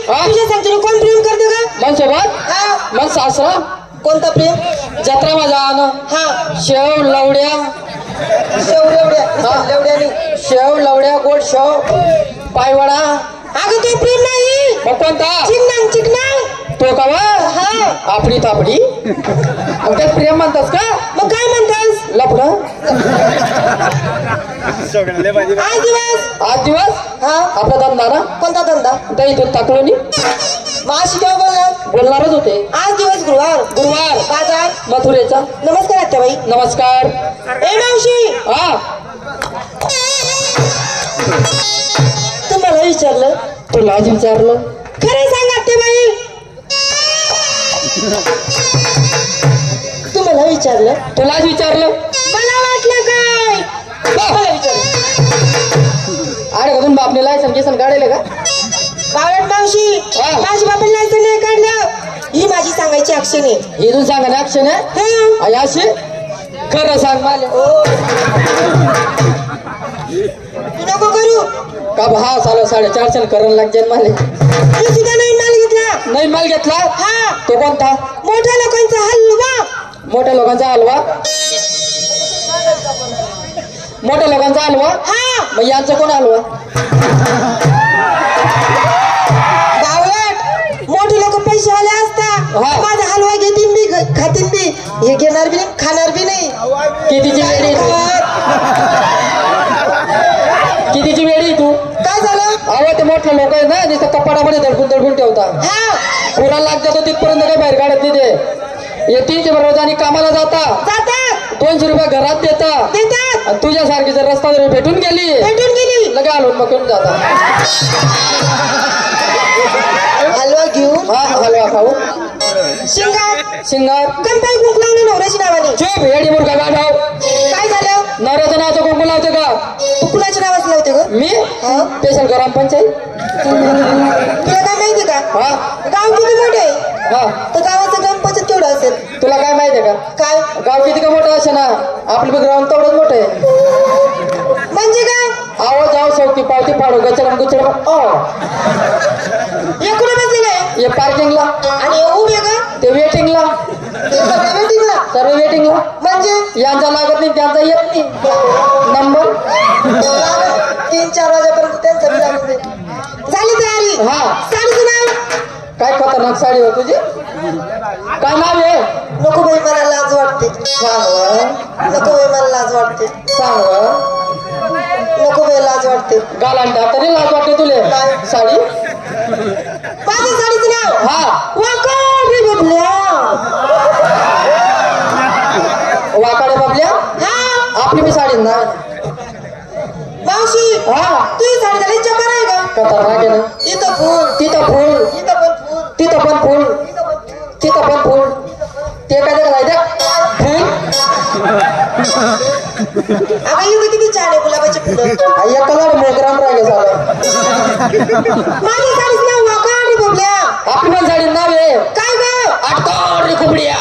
तुझ्या सांगतो कोण प्रेम करते का मन सोबत मन सासरा कोणता प्रेम जत्रा माझा आण शेव लवड्या शेव लवड्या गोड शेव पायवडा अगं ते प्रेम नाही मग कोणता चिकनांग तो का आपडी तापडी मग त्यात प्रेम म्हणतास का मग काय म्हणतास लपड आज दिवस आपला धंदा ना कोणता धंदा दही दूध टाकलो नी माशी जेव्हा बोलणारच होते आज दिवस गुरुवार बाजार मथुरेचा नमस्कार आत्याबाई नमस्कार ए मावशी तुम्हाला विचारलं तुला आज विचारलं खरं सांग आत्याबाई तुम्हाला विचारलं तुला आज विचारलं मला वाटलं काय मला विचारलं अरे कधून बापने लायसन केसन काढले का बावळट मावशी माझी बापाने लायसन नाही काढलं ही माझी सांगायची ऍक्शन आहे इथून सांगा ना ऍक्शन आहे अशी खरं सांग मला तू नको करू का हा साला 4.5 करण लागते मला तू सुद्धा नवीन माल घेतला नवीन माल घेतला तो कोणता मोठ्या लोकांचा हलवा मोठ्या लोकांचा हलवा मोठ्या लोकांचा हलवा मग यांचा कोण हलवा बावळट मोठे लोक पैसे वाले असतात माझा हलवा घेतील मी खातील मी हे घेणार बी नाही खाणार बी नाही कितीची वेळी कितीची वेळी तू काय झालं अहो ते मोठे लोक आहे ना नुसतं कपाडामध्ये दडपून ठेवतात पुरा लाग जातो तिथपर्यंत काही बाहेर काढत नाही ते येतील रोजानी कामाला जातात 200 रुपये घरात देतात आणि तुझ्यासारखी जर रस्ता जर भेटून गेली लगे आलो मग करून जातात हलवा घेऊन हलवा खाऊ शिंगार कंपाई कुंकू लावलं नवऱ्याची नावाने चुप येडी मुलगा गाढव काय झालं नवऱ्याचं नावाचं कुंकू लावते का तू कुणाच्या नावाचं लावते ग मी स्पेशल ग्रामपंचायत तुला काय माहिती का गाव किती मोठे तर गावाचं ग्रामपंचायत केवढं असेल तुला काय माहितीये का काय गाव किती का मोठं असे ना आपलं ग्राउंड तेवढंच मोठं आहे म्हणजे काय आहो जाऊ चौकी पावती पाडू गचडम गुचडम कुठे बसलेलं आहे हे पार्किंगला आणि उभे का ते वेटिंगला सर्व वेटिंगला म्हणजे यांचा लागत नाही त्यांचा येत नाही नंबर 3-4 वाजेपर्यंत त्यांचं बी लागत नाही झाली तयारी साडीचं नाव काय खतरनाक साडी हो तुझी काय नाव आहे नको बाई मला लाज वाटते नको बाई मला लाज वाटते नको बाई लाज वाटते गालांटा तरी लाज वाटते तुले साडी माझ्या साडीचं नाव वाकाडे बबल्या वाकाडे बबल्या आपली मी साडी ना मावशी तुझी साडी झाली चकार आहे का खतरनाक आहे ना इथं फुल तिथं फुल तिथं पण फुल तिथं पण फुल ते काय का फुल अगं इथं किती छान आहे गुलाबाची फुलं एक कलर मोगराम राहिले झालं माझी साडीच नाव वाकाडे बबल्या आपली पण साडी नाव आहे काय ग आटकोडी कुबड्या